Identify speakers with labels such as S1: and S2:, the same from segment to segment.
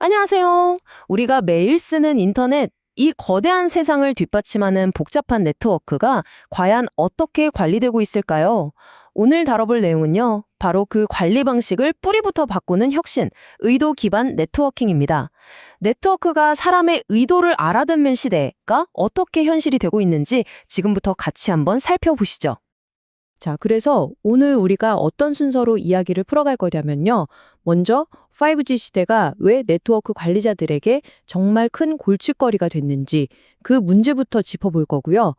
S1: 안녕하세요. 우리가 매일 쓰는 인터넷, 이 거대한 세상을 뒷받침하는 복잡한 네트워크가 과연 어떻게 관리되고 있을까요? 오늘 다뤄볼 내용은요, 바로 그 관리 방식을 뿌리부터 바꾸는 혁신, 의도 기반 네트워킹입니다. 네트워크가 사람의 의도를 알아듣는 시대가 어떻게 현실이 되고 있는지 지금부터 같이 한번 살펴보시죠.
S2: 자, 그래서 오늘 우리가 어떤 순서로 이야기를 풀어갈 거냐면요. 먼저 5G 시대가 왜 네트워크 관리자들에게 정말 큰 골칫거리가 됐는지 그 문제부터 짚어볼 거고요.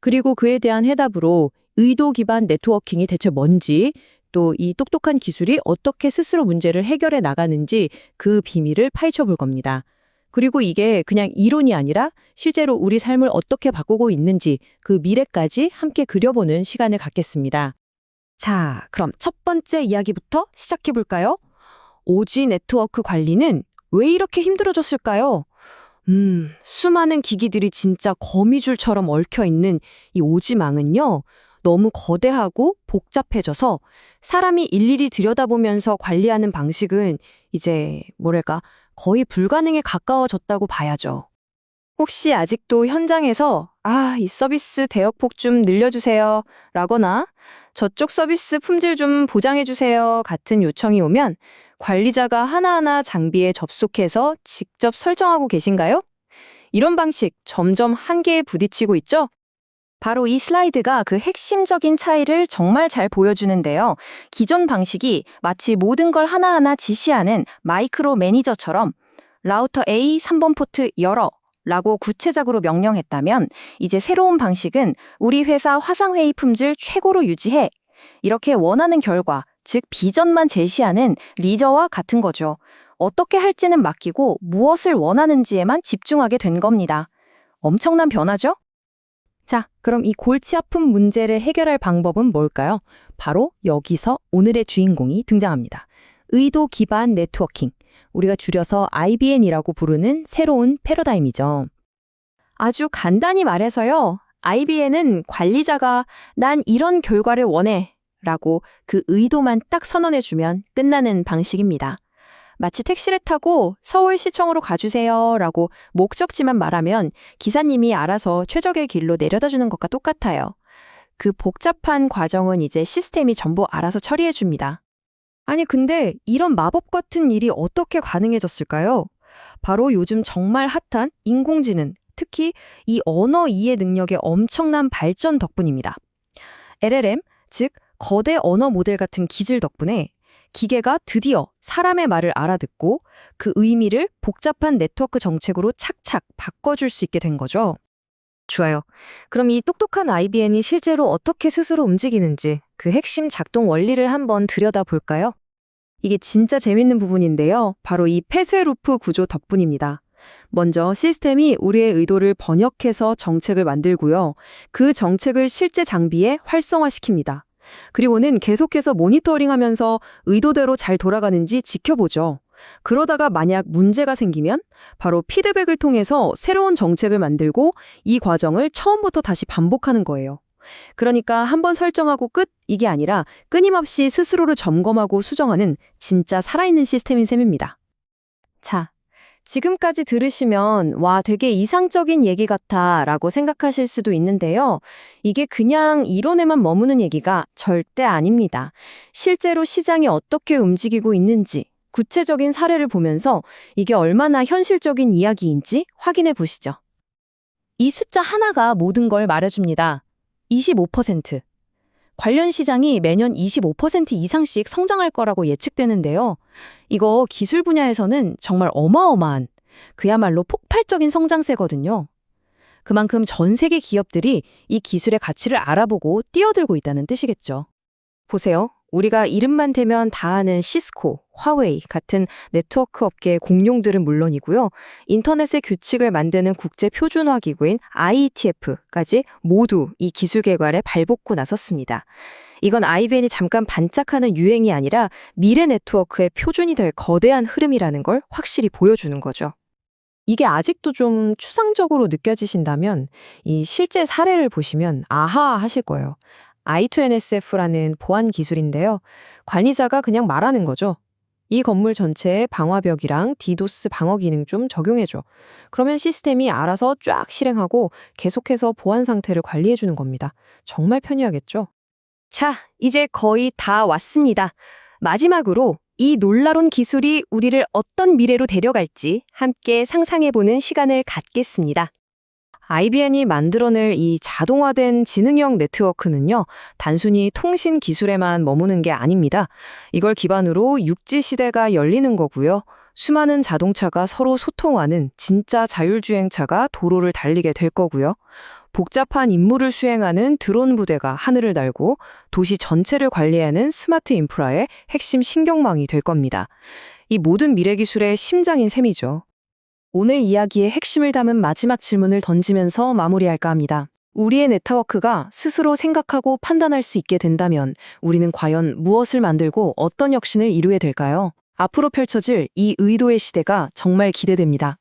S2: 그리고 그에 대한 해답으로 의도 기반 네트워킹이 대체 뭔지, 또 이 똑똑한 기술이 어떻게 스스로 문제를 해결해 나가는지 그 비밀을 파헤쳐 볼 겁니다. 그리고 이게 그냥 이론이 아니라 실제로 우리 삶을 어떻게 바꾸고 있는지 그 미래까지 함께 그려보는 시간을 갖겠습니다.
S1: 자, 그럼 첫 번째 이야기부터 시작해 볼까요? 오지 네트워크 관리는 왜 이렇게 힘들어졌을까요? 수많은 기기들이 진짜 거미줄처럼 얽혀 있는 이 오지망은요, 너무 거대하고 복잡해져서 사람이 일일이 들여다보면서 관리하는 방식은 이제 뭐랄까 거의 불가능에 가까워졌다고 봐야죠. 혹시 아직도 현장에서 이 서비스 대역폭 좀 늘려주세요 라거나 저쪽 서비스 품질 좀 보장해주세요 같은 요청이 오면 관리자가 하나하나 장비에 접속해서 직접 설정하고 계신가요? 이런 방식 점점 한계에 부딪히고 있죠? 바로 이 슬라이드가 그 핵심적인 차이를 정말 잘 보여주는데요. 기존 방식이 마치 모든 걸 하나하나 지시하는 마이크로 매니저처럼 라우터 A 3번 포트 열어 라고 구체적으로 명령했다면 이제 새로운 방식은 우리 회사 화상회의 품질 최고로 유지해. 이렇게 원하는 결과, 즉 비전만 제시하는 리저와 같은 거죠. 어떻게 할지는 맡기고 무엇을 원하는지에만 집중하게 된 겁니다. 엄청난 변화죠?
S2: 자, 그럼 이 골치 아픈 문제를 해결할 방법은 뭘까요? 바로 여기서 오늘의 주인공이 등장합니다. 의도 기반 네트워킹. 우리가 줄여서 IBN이라고 부르는 새로운 패러다임이죠.
S1: 아주 간단히 말해서요. IBN은 관리자가 난 이런 결과를 원해 라고 그 의도만 딱 선언해주면 끝나는 방식입니다. 마치 택시를 타고 서울시청으로 가주세요 라고 목적지만 말하면 기사님이 알아서 최적의 길로 내려다 주는 것과 똑같아요. 그 복잡한 과정은 이제 시스템이 전부 알아서 처리해줍니다. 아니 근데 이런 마법 같은 일이 어떻게 가능해졌을까요? 바로 요즘 정말 핫한 인공지능, 특히 이 언어 이해 능력의 엄청난 발전 덕분입니다. LLM, 즉 거대 언어 모델 같은 기술 덕분에 기계가 드디어 사람의 말을 알아듣고 그 의미를 복잡한 네트워크 정책으로 착착 바꿔줄 수 있게 된 거죠. 좋아요. 그럼 이 똑똑한 IBN이 실제로 어떻게 스스로 움직이는지 그 핵심 작동 원리를 한번 들여다볼까요? 이게 진짜 재밌는 부분인데요. 바로 이 폐쇄루프 구조 덕분입니다. 먼저 시스템이 우리의 의도를 번역해서 정책을 만들고요. 그 정책을 실제 장비에 활성화시킵니다. 그리고는 계속해서 모니터링하면서 의도대로 잘 돌아가는지 지켜보죠. 그러다가 만약 문제가 생기면 바로 피드백을 통해서 새로운 정책을 만들고 이 과정을 처음부터 다시 반복하는 거예요. 그러니까 한번 설정하고 끝 이게 아니라 끊임없이 스스로를 점검하고 수정하는 진짜 살아있는 시스템인 셈입니다. 자, 지금까지 들으시면 와, 되게 이상적인 얘기 같아 라고 생각하실 수도 있는데요. 이게 그냥 이론에만 머무는 얘기가 절대 아닙니다. 실제로 시장이 어떻게 움직이고 있는지 구체적인 사례를 보면서 이게 얼마나 현실적인 이야기인지 확인해 보시죠. 이 숫자 하나가 모든 걸 말해줍니다. 25%. 관련 시장이 매년 25% 이상씩 성장할 거라고 예측되는데요. 이거 기술 분야에서는 정말 어마어마한, 그야말로 폭발적인 성장세거든요. 그만큼 전 세계 기업들이 이 기술의 가치를 알아보고 뛰어들고 있다는 뜻이겠죠. 보세요. 우리가 이름만 대면 다 아는 시스코, 화웨이 같은 네트워크 업계의 공룡들은 물론이고요. 인터넷의 규칙을 만드는 국제 표준화 기구인 IETF까지 모두 이 기술 개발에 발벗고 나섰습니다. 이건 IBN이 잠깐 반짝하는 유행이 아니라 미래 네트워크의 표준이 될 거대한 흐름이라는 걸 확실히 보여주는 거죠. 이게 아직도 좀 추상적으로 느껴지신다면 이 실제 사례를 보시면 아하 하실 거예요. I2NSF라는 보안 기술인데요. 관리자가 그냥 말하는 거죠. 이 건물 전체에 방화벽이랑 디도스 방어 기능 좀 적용해줘. 그러면 시스템이 알아서 쫙 실행하고 계속해서 보안 상태를 관리해주는 겁니다. 정말 편리하겠죠?
S3: 자, 이제 거의 다 왔습니다. 마지막으로 이 놀라운 기술이 우리를 어떤 미래로 데려갈지 함께 상상해보는 시간을 갖겠습니다.
S1: IBM이 만들어낼 이 자동화된 지능형 네트워크는요, 단순히 통신 기술에만 머무는 게 아닙니다. 이걸 기반으로 육지 시대가 열리는 거고요. 수많은 자동차가 서로 소통하는 진짜 자율주행차가 도로를 달리게 될 거고요. 복잡한 임무를 수행하는 드론 부대가 하늘을 날고 도시 전체를 관리하는 스마트 인프라의 핵심 신경망이 될 겁니다. 이 모든 미래 기술의 심장인 셈이죠. 오늘 이야기의 핵심을 담은 마지막 질문을 던지면서 마무리할까 합니다. 우리의 네트워크가 스스로 생각하고 판단할 수 있게 된다면 우리는 과연 무엇을 만들고 어떤 혁신을 이루게 될까요? 앞으로 펼쳐질 이 의도의 시대가 정말 기대됩니다.